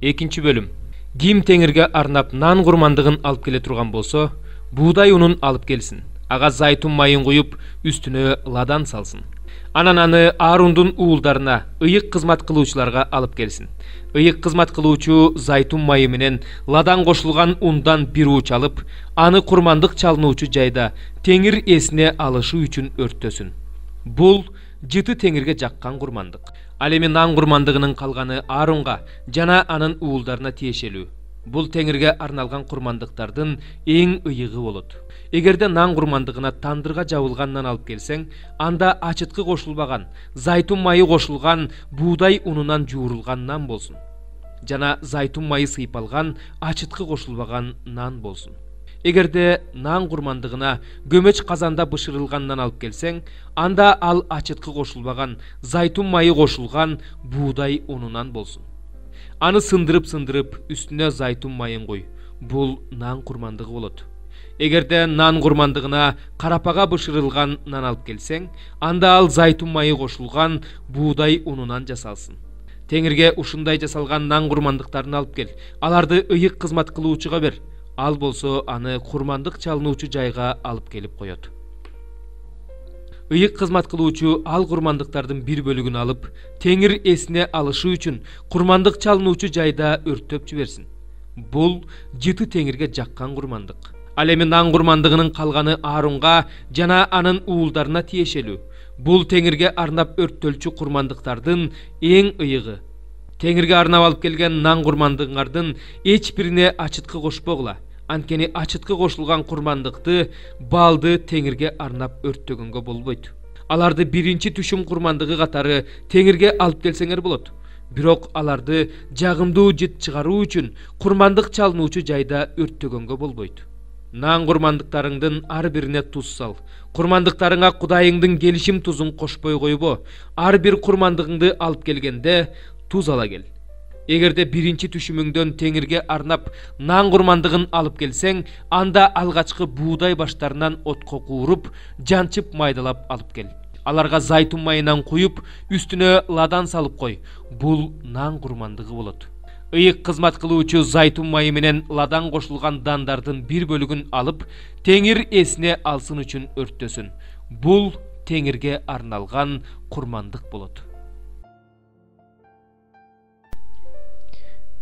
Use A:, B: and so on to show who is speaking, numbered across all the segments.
A: Экинчи бөлүм. Ким теңирге арнап нан курмандыгын алып келе турган болсо, буудай унун алып келсин. Ага зайтун майын куюп, үстүнө ладан салсын. Анан аны Аарундун уулдарына, ыйык кызмат кылуучуларга алып келсин. Ыйык кызмат кылуучу зайтун майы менен ладан кошулган ундан бир ууч алып, аны курмандык чалынуучу жайда теңир эсине алышы үчүн өрттөсүн. Бул жыты теңирге жаккан курмандык. Ал эми нан курмандыгынын калганы Аарунга жана анын уулдарына тиешелүү. Бул теңирге арналган курмандыктардын эң ыйыгы болот. Эгерде нан курмандыгына тандырга жабылган нан алып келсең, анда ачыткы кошулбаган, зайтун майы кошулган, буудай унунан жуурулган нан болсун. Жана зайтун майы сыйпалган, ачыткы кошулбаган нан болсун. Эгерде нан курмандыгына көмөч казанда бышырылган нан алып келсең, анда ал ачыткы кошулбаган, зайтун майы кошулган, буудай унунан болсун. Аны сындырып үстүнө зайтун майын кой. Бул нан курмандыгы болот. Эгерде нан курмандыгына карапага бышырылган нан алып келсең, анда ал зайтун майы кошулган, буудай унунан жасалсын. Теңирге ушундай жасалган нан курмандыктарын алып кел. Аларды ыйык кызмат кылуучуга бер. Ал болсо аны курмандык чалынуучу жайга алып келип коет. Ыйык кызмат кылуучу ал курмандыктардын бир бөлүгүн алып, теңир эсине алышы үчүн курмандык чалынуучу жайда өрттөп жиберсин. Бул жыты теңирге жаккан курмандык. Ал эми нан курмандыгынын калганы Аарунга жана анын уулдарына тиешелүү. Бул теңирге арнап өрттөлчү курмандыктардын эң ыйыгы. Теңирге арнап алып келген нан курмандыгыңардын эч бирине ачыткы кошпогула. Анткени ачыткы кошулган курмандыкты балды теңирге арнап өрттөгөнгө болбойт. Аларды биринчи түшүм курмандыгы катары теңирге алып келсеңер болот. Бирок аларды жагымдуу жыт чыгаруу үчүн курмандык чалынуучу жайда өрттөгөнгө болбойт. Нан курмандыктарыңдын ар бирине туз сал. Курмандыктарыңа Кудайыңдын келишим тузун кошпой койбо. Ар бир курмандыгыңды алып келгенде туз ала кел. Эгерде биринчи түшүмүңдөн теңирге арнап нан курмандыгын алып келсең, анда алгачкы буудай баштарынан отко кууруп, жанчып майдалап алып кел. Аларга зайтун майынан куюп, үстүнө ладан салып кой. Бул нан курмандыгы болот. Ыйык кызмат кылуучу зайтун майы менен ладан кошулган дандардын бир бөлүгүн алып, теңир эсине алсын үчүн өрттөсүн. Бул теңирге арналган курмандык болот.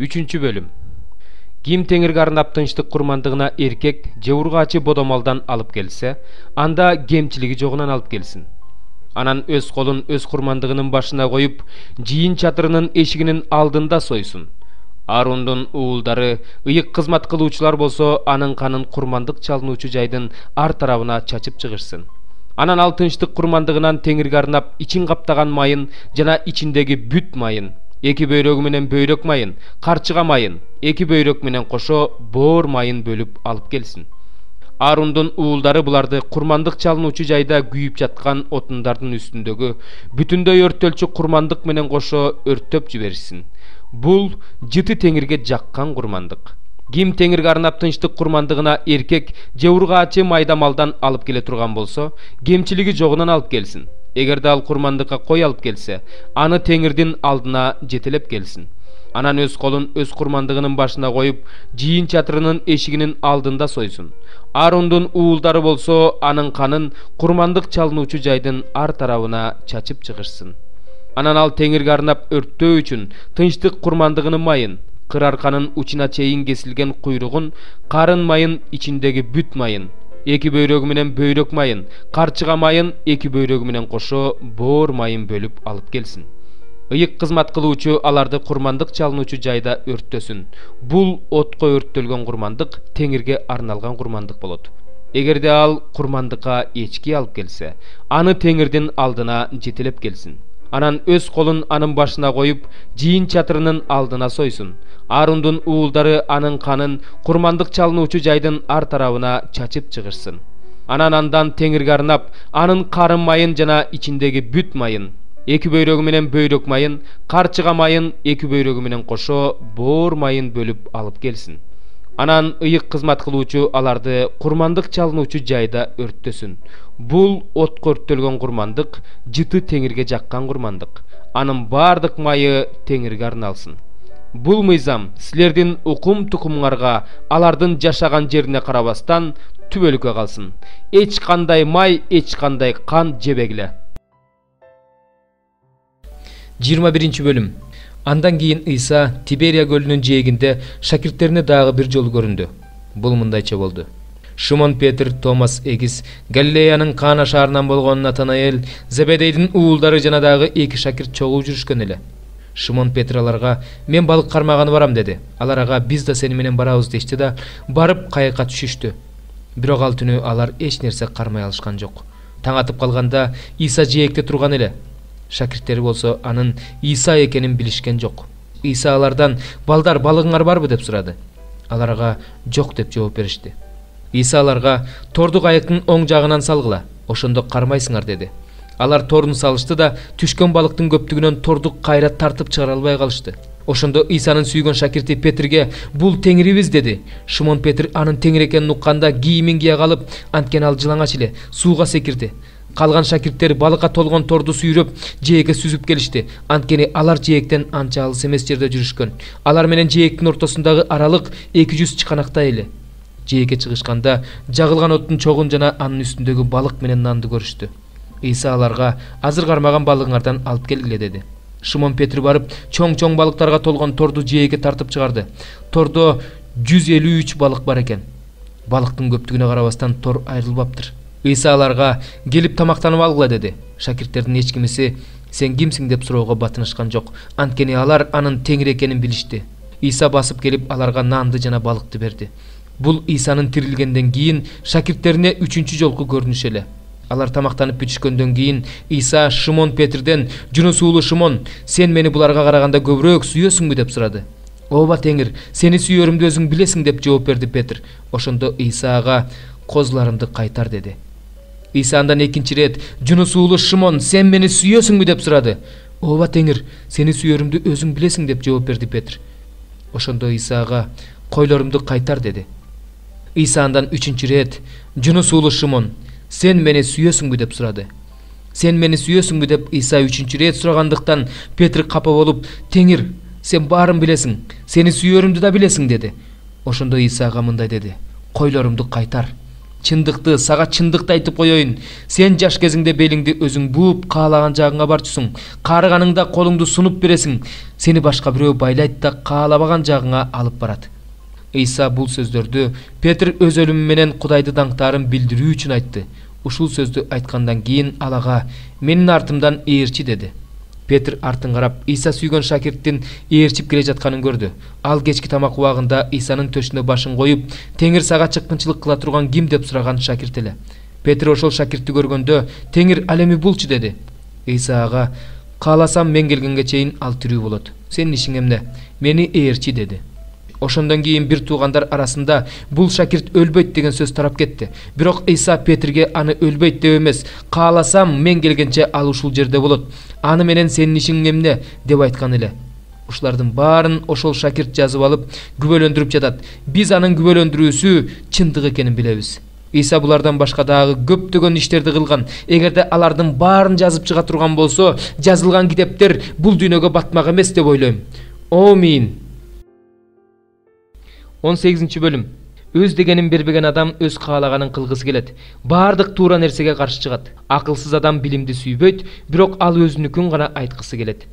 A: Үчүнчү бөлүм. Ким теңирге арнап тынчтык курмандыгына эркек же ургаачы бодомалдан алып келсе, анда кемчилиги жогунан алып келсин. Анан өз колун өз курмандыгынын башына коюп, жийин чатырынын эшигинин алдында сойсун. Аарундун уулдары ыйык кызмат кылуучулар болсо, анын канын курмандык чалынуучу жайдын ар тарабына чачып чыгышсын. Анан ал тынчтык курмандыгынан теңирге арнап ичин каптаган майын жана ичиндеги бүт майын, эки бөйрөгү менен бөйрөк майын, карчыга майын, эки бөйрөк менен кошо боор майын бөлүп алып келсин. Аарундун уулдары буларды курмандык чалынуучу жайда күйүп жаткан отундардын үстүндөгү бүтүндөй өрттөлчү курмандык менен кошо өрттөп жиберсин. Бул жыты теңирге жаккан курмандык. Ким теңирге арнап тынчтык курмандыгына эркек же ургаачы майда малдан алып келе турган болсо, кемчилиги жогунан алып келсин. Эгерде ал курмандыкка кой алып келсе, аны теңирдин алдына жетелеп келсин. Анан өз колун өз курмандыгынын башына коюп, жийин чатырынын эшигинин алдында сойсун. Аарундун уулдары болсо, анын канын курмандык чалынуучу жайдын ар тарабына чачып чыгышсын. Анан ал теңирге арнап өрттөө үчүн тынчтык курмандыгынын майын, кыр арканын учуна чейин кесилген куйругун, карын майын, ичиндеги бүт майын, эки бөйрөгү менен бөйрөк майын, карчыга майын, эки бөйрөгү менен кошо боор майын бөлүп алып келсин. Ыйык кызмат кылуучу аларды курмандык чалынуучу жайда өрттөсүн. Бул отко өрттөлгөн курмандык теңирге арналган курмандык болот. Эгерде ал курмандыкка эчки алып келсе, аны теңирдин алдына жетелеп келсин. Анан өз колун анын башына коюп, жийин чатырынын алдына сойсун. Аарундун уулдары анын канын курмандык чалынуучу жайдын ар тарабына чачып чыгышсын. Анан андан теңирге арнап, анын карын майын жана ичиндеги бүт майын, эки бөйрөгү менен бөйрөк майын, карчыга майын, эки бөйрөгү менен кошо боор майын бөлүп алып келсин. Анан ыйык кызмат кылуучу аларды курмандык чалынуучу жайда өрттөсүн. Бул отко өрттөлгөн курмандык жыты теңирге жаккан курмандык. Анын бардык майы теңирге арналсын. Бул мыйзам силердин укум тукумуңарга, алардын жашаган жерине карабастан түбөлүккө калсын. Эч кандай май, эч кандай кан жебегиле. 21 бөлүм. Андан кийин Ыйса Тиберия көлүнүн жээгинде шакирттерине дагы бир жолу көрүндү. Бул мындайча болду. Шимон Петр, Томас Эгис, Галилеянын Кана шаарынан болгон Натанаэль, Зебедейдин уулдары жана дагы 2 шакирт чогуу жүрүшкөн эле. Шимон Петр аларга: "Мен балык кармаганы барам" деди. Алар: "Ага, биз да сени менен барабыз" дешти да, барып кайыкка түшүштү. Бирок ал түнү алар эч нерсе кармай алышкан жок. Таң атып калганда Ыйса жээкте турган эле. Шакирттери болсо анын Ыйса экенин билишкен жок. Ыйса алардан: "Балдар, балыгыңар барбы?" деп сурады. Алар ага жок деп жооп беришти. Ыйса аларга: "Торду кайыктын оң жагынан салгыла, ошондо кармайсыңар" деди. Алар торун салышты да, түшкөн балыктын көптүгүнөн торду кайра тартып чыгара албай калышты. Ошондо Ыйсанын сүйгөн шакирти Петрге: "Бул теңирибиз" деди. Шимон Петр анын теңир экенин укканда кийимин кие калып, анткени ал жылаңач эле, сууга секирди. Калган шакирттер балыкка толгон торду сүйрөп, жээкке сүзүп келишти. Анткени алар жээктен анча алыс эмес жерде жүрүшкөн. Алар менен жээктин ортосундагы аралык 200 чыканактай эле. Жээкке чыгышканда жагылган оттун чогун жана анын үстүндөгү балык менен нанды көрүштү. Ыйса аларга: "Азыр кармаган балыгыңардан алып келгиле" деди. Шимон Петр барып, чоң балыктарга толгон торду жээкке тартып чыгарды. Тордо 153 балык бар экен. Балыктын көптүгүнө карабастан тор айрылбаптыр. Ыйса аларга: "Келип тамактанып алгыла" деди. Шакирттердин эч кимиси "Сен кимсиң" деп суроого батынышкан жок. Анткени алар анын теңир экенин билишти. Ыйса басып келип аларга нанды жана балыкты берди. Бул Ыйсанын тирилгенден кийин шакирттерине 3-чү жолку көрүнүш эле. Алар тамактанып бүтүшкөндөн кийин Ыйса Шимон Петрден: "Жунус уулу Шимон, сен мени буларга караганда көбүрөөк сүйөсүңбү" деп сурады. "Ооба теңир, сени сүйөрүмдү өзүң билесиң" деп жооп берди Петр. Ошондо Ыйса ага: "Козуларымды кайтар" деди. Ыйса андан экинчи рет: "Жунус уулу Шимон, сен мени сүйөсүңбү" деп сурады. "Ооба теңир, сени сүйөрүмдү өзүң билесиң" деп жооп берди Петр. Ошондо Ыйса ага: "Койлорумду кайтар" деди. Ыйса андан 3-чү рет: "Жунус уулу Шимон, сен мени сүйөсүңбү" деп сурады. "Сен мени сүйөсүңбү" деп Ыйса 3-чү рет сурагандыктан Петр капа болуп: "Теңир, сен баарын билесиң, сени сүйөрүмдү да билесиң" деди. Ошондо Ыйса ага мындай деди: "Койлорумду кайтар. Чындыкты, сага чындыкты айтып коеюн. Сен жаш кезиңде белиңди өзүң бууп, каалаган жагыңа барчусуң. Карыганыңда колуңду сунуп бересиң. Сени башка бирөө байлайт да каалабаган жагыңа алып барат." Ыйса бул сөздөрдү Петр өз өлүмү менен Кудайды даңктаарын билдирүү үчүн айтты. Ушул сөздү айткандан кийин ал ага: "Менин артымдан ээрчи" деди. Петр артын карап, Ыйса сүйгөн шакирттин ээрчип келе жатканын көрдү. Ал кечки тамак убагында Ыйсанын төшүнө башын коюп, "Теңир сага чыккынчылык кыла турган ким?" деп сураган шакирт эле. Петр ошол шакиртти көргөндө: "Теңир, ал эми булчу" деди. Ыйса ага: "Кааласам мен келгенге чейин ал тирүү болот. Сенин ишиң эмне? Мени ээрчи" деди. Ошондон кийин бир туугандар арасында бул шакирт өлбөйт деген сөз тарап кетти. Бирок Ыйса Петрге аны өлбөйт деп эмес, "Кааласам мен келгенче ал ушул жерде болот. Аны менен сенин ишиң эмне?" деп айткан эле. Ушулардын баарын ошол шакирт жазып алып, күбөлөндүрүп жатат. Биз анын күбөлөндүрүүсү чындык экенин билебиз. Ыйса булардан башка дагы көптөгөн иштерди кылган. Эгерде алардын баарын жазып чыга турган болсо, жазылган китептер бул дүйнөгө батмак эмес деп ойлойм. Амин. 18 бөлүм. Өз дегенин бербеген адам өз каалаганын кылгысы келет. Бардык туура нерсеге каршы чыгат. Акылсыз адам билимди сүйбөйт, бирок ал өзүнүкүн гана айткысы келет.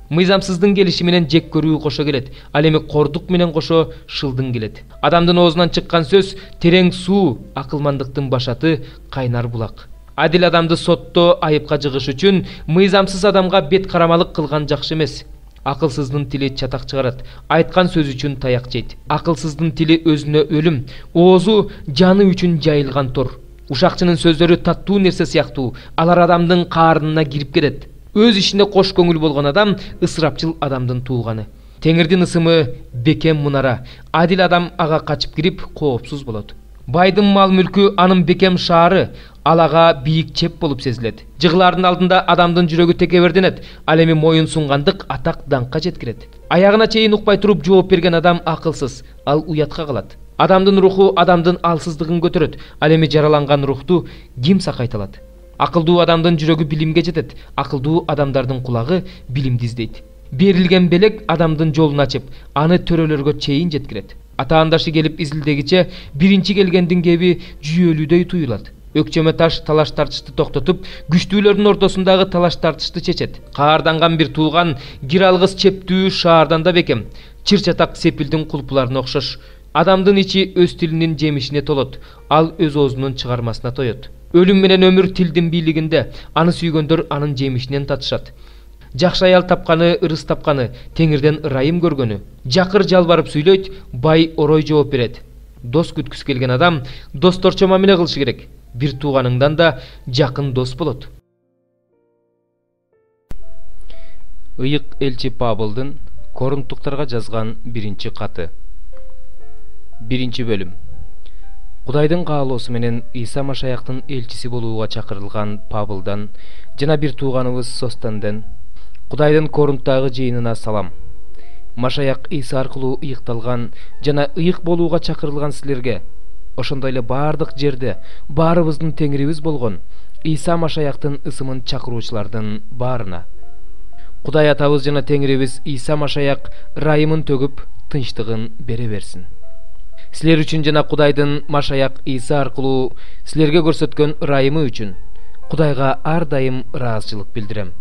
A: Мыйзамсыздын келиши менен жек көрүү кошо келет. Ал эми кордук менен кошо шылдың келет. Адамдын оозунан чыккан сөз терең суу, акылмандыктын башаты кайнар булак. Адил адамды сотто айыпка жыгыш үчүн мыйзамсыз адамга бет карамалык кылган жакшы эмес. Акылсыздын тили чатак чыгарат, айткан сөз үчүн таяк жейт. Акылсыздын тили өзүнө өлүм, оозу жаны үчүн жайылган тор. Ушакчынын сөздөрү таттуу нерсе сыяктуу, алар адамдын каарынына кирип кетет. Өз ишине кош көңүл болгон адам ысырапчыл адамдын тууганы. Теңирдин ысымы бекем мунара, адил адам ага качып кирип коопсуз болот. Байдын мал мүлкү анын бекем шаары, ал ага бийик чеп болуп сезилет. Жыгылардын алдында адамдын жүрөгү текеберденет, ал эми моюн сунгандык атак даңкка жеткирет. Аягына чейин укпай туруп жооп берген адам акылсыз, ал уятка калат. Адамдын руху адамдын алсыздыгын көтөрөт, ал эми жараланган рухту ким сакайта алат? Акылдуу адамдын жүрөгү билимге жетет, акылдуу адамдардын кулагы билимди издейт. Берилген белек адамдын жолун ачып, аны төрөлөргө чейин жеткирет. Атаандашы келип изилдегиче биринчи келгендин кеби жүйөлүүдөй туюлат. Өкчөмө таш талаш тартышты токтотуп, күчтүүлөрдүн ортосундагы талаш тартышты чечет. Каарданган бир туулган кир алгыс чептүү шаардан да бекем. Чыр-чатак сепилдин кулпуларына окшош. Адамдын ичи өз тилинин жемишине толот, ал өз оозунун чыгармасына тоет. Өлүм менен өмүр тилдин бийлигинде, аны сүйгөндөр анын жемишинен татышат. Жакшы аял тапканы, ырыс тапканы, теңирден ырайым көргөнү. Жакыр жалбарып сүйлөйт, бай орой жооп берет. Дос күткүсү келген адам досторчо мамиле кылышы керек. Бир тууганыңдан да жакын дос болот. Ыйык элчи Павылдын Корунттуктарга жазган биринчи каты. Биринчи бөлүм. Кудайдын каалоосу менен Иса Машаяктын элчиси болууга чакырылган Павылдан жана бир тууганыбыз Состанден Кудайдын Корунттагы жыйынына салам. Машаяк Иса аркылуу ыйыкталган жана ыйык болууга чакырылган силерге, ошондой эле бардык жерде баарыбыздын теңирибиз болгон Иса Машаяктын ысымын чакыруучулардын баарына. Кудай атабыз жана теңирибиз Иса Машаяк ырайымын төгүп, тынчтыгын бере берсин. Силер үчүн жана Кудайдын Машаяк Иса аркылуу силерге көрсөткөн ырайымы үчүн Кудайга ар дайым ыраазычылык билдирем.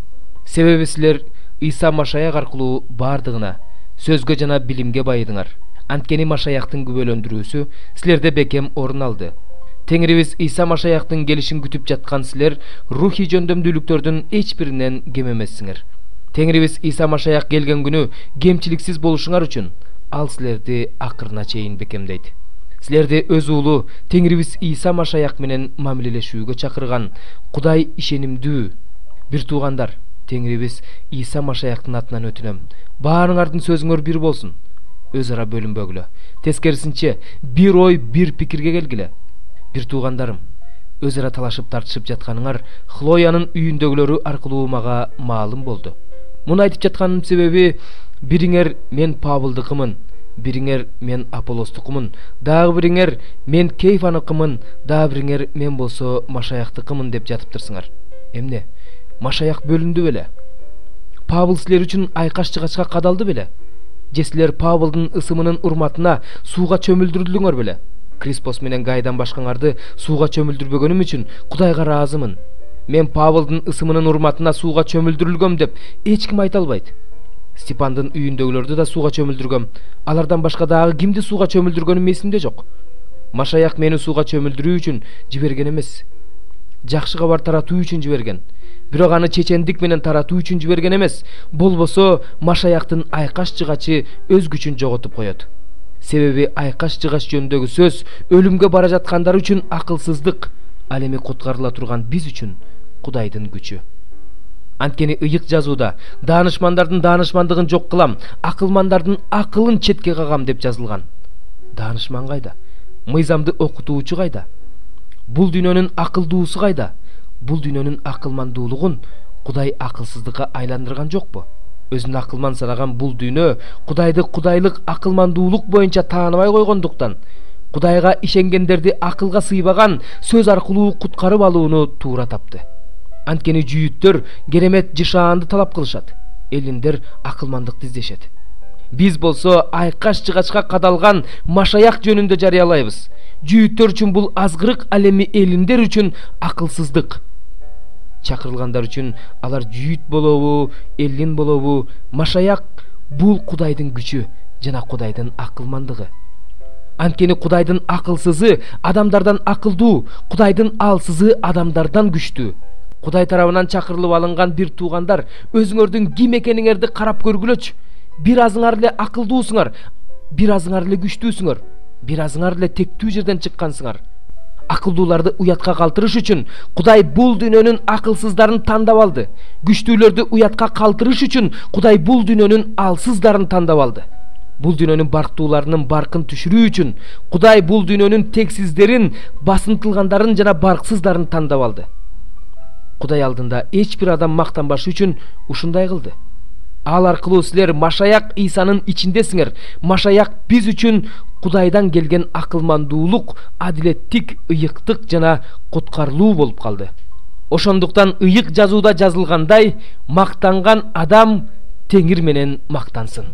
A: Себеби силер Иса Машаяк аркылуу бардыгына сөзгө жана билимге байыдыңар. Анткени Машаяктын күбөлөндүрүүсү силерде бекем орун алды. Теңирибиз Иса Машаяктын келишин күтүп жаткан силер рухий жөндөмдүүлүктөрдүн эч биринен кем эмессиңер. Теңирибиз Иса Машаяк келген күнү кемчиликсиз болушуңар үчүн ал силерди акырына чейин бекемдейт. Силерди өз уулу Теңирибиз Иса Машаяк менен мамилелешүүгө чакырган Кудай ишенимдүү. Бир туугандар, Теңирибиз Иса Машаяктын атынан өтүнөм. Баарыңардын сөзүңөр бир болсун. Өз ара бөлүнбөгүлө. Тескерисинче, бир ой, бир пикирге келгиле. Бир туугандарым, өз ара талашып тартышып жатканыңар Хлоянын үйүндөгүлөрү аркылуу мага маалым болду. Муну айтып жатканымдын себеби, бириңер мен Павылдыкымын, бириңер мен Аполлостукумун, дагы бириңер мен Кейфаныкымын, дагы бириңер мен болсо Машаяктыкымын деп жатыптырсыңар. Эмне? Машаяк бөлүндү беле? Павыл силер үчүн айкаш жыгачка кадалды беле? Же силер Павылдын ысымынын урматына сууга чөмүлдүрүлдүңөр беле? Криспос менен Гайдан башкаңарды сууга чөмүлдүрбөгөнүм үчүн Кудайга ыраазымын. Мен Павылдын ысымынын урматына сууга чөмүлдүрүлгөм деп эч ким айта албайт. Степандын үйүндөгүлөрдү да сууга чөмүлдүргөм. Алардан башка дагы кимди сууга чөмүлдүргөнүм эсимде жок. Машаяк мени сууга чөмүлдүрүү үчүн жиберген эмес. Жакшы кабар таратуу үчүн жиберген. Бирок аны чечендик менен таратуу үчүн жиберген эмес. Болбосо Машаяктын айкаш жыгачы өз күчүн жоготуп коет. Себеби айкаш жыгач жөнүндөгү сөз өлүмгө бара жаткандар үчүн акылсыздык, ал эми куткарыла турган биз үчүн Кудайдын күчү. Анткени ыйык жазууда даанышмандардын даанышмандыгын жок кылам, акылмандардын акылын четке кагам деп жазылган. Даанышман кайда? Мыйзамды окутуучу кайда? Бул дүйнөнүн акылдуусу кайда? Бул дүйнөнүн акылмандуулугун Кудай акылсыздыкка айландырган жокпу? Өзүн акылман санаган бул дүйнө Кудайды кудайлык акылмандуулук боюнча тааныбай койгондуктан Кудайга ишенгендерди акылга сыйбаган сөз аркылуу куткарып алууну туура тапты. Анткени жүйүттөр керемет жышаанды талап кылышат, элиндер акылмандыкты издешет. Биз болсо айкаш жыгачка кадалган Машаяк жөнүндө жарыялайбыз. Жүйүттөр үчүн бул азгырык, ал эми элиндер үчүн акылсыздык. Чакырылгандар үчүн алар жүйүт болобу, элин болобу, Машаяк бул Кудайдын күчү жана Кудайдын акылмандыгы. Анткени Кудайдын акылсызы адамдардан акылдуу, Кудайдын алсызы адамдардан күчтүү. Кудай тарабынан чакырылып алынган бир туугандар, өзүңөрдүн ким экениңерди карап көргүлөчү. Бир азыңар эле акылдуусуңар, бир азыңар эле күчтүүсүңөр, бир азыңар эле тектүү жерден чыккансыңар. Акылдууларды уятка калтырыш үчүн Кудай бул дүйнөнүн акылсыздарын тандап алды. Күчтүүлөрдү уятка калтырыш үчүн Кудай бул дүйнөнүн алсыздарын тандап алды. Бул дүйнөнүн барктууларынын баркын түшүрүү үчүн Кудай бул дүйнөнүн тексиздерин, басынтылгандарын жана барксыздарын тандап алды. Кудай алдында эч бир адам мактанбашы үчүн ушундай кылды. Ал аркылуу силер Машаяк Исанын ичиндесиңер. Машаяк биз үчүн Кудайдан келген акылмандуулук, адилеттик, ыйыктык жана куткарылуу болуп калды. Ошондуктан ыйык жазууда жазылгандай, мактанган адам Теңир менен мактансын.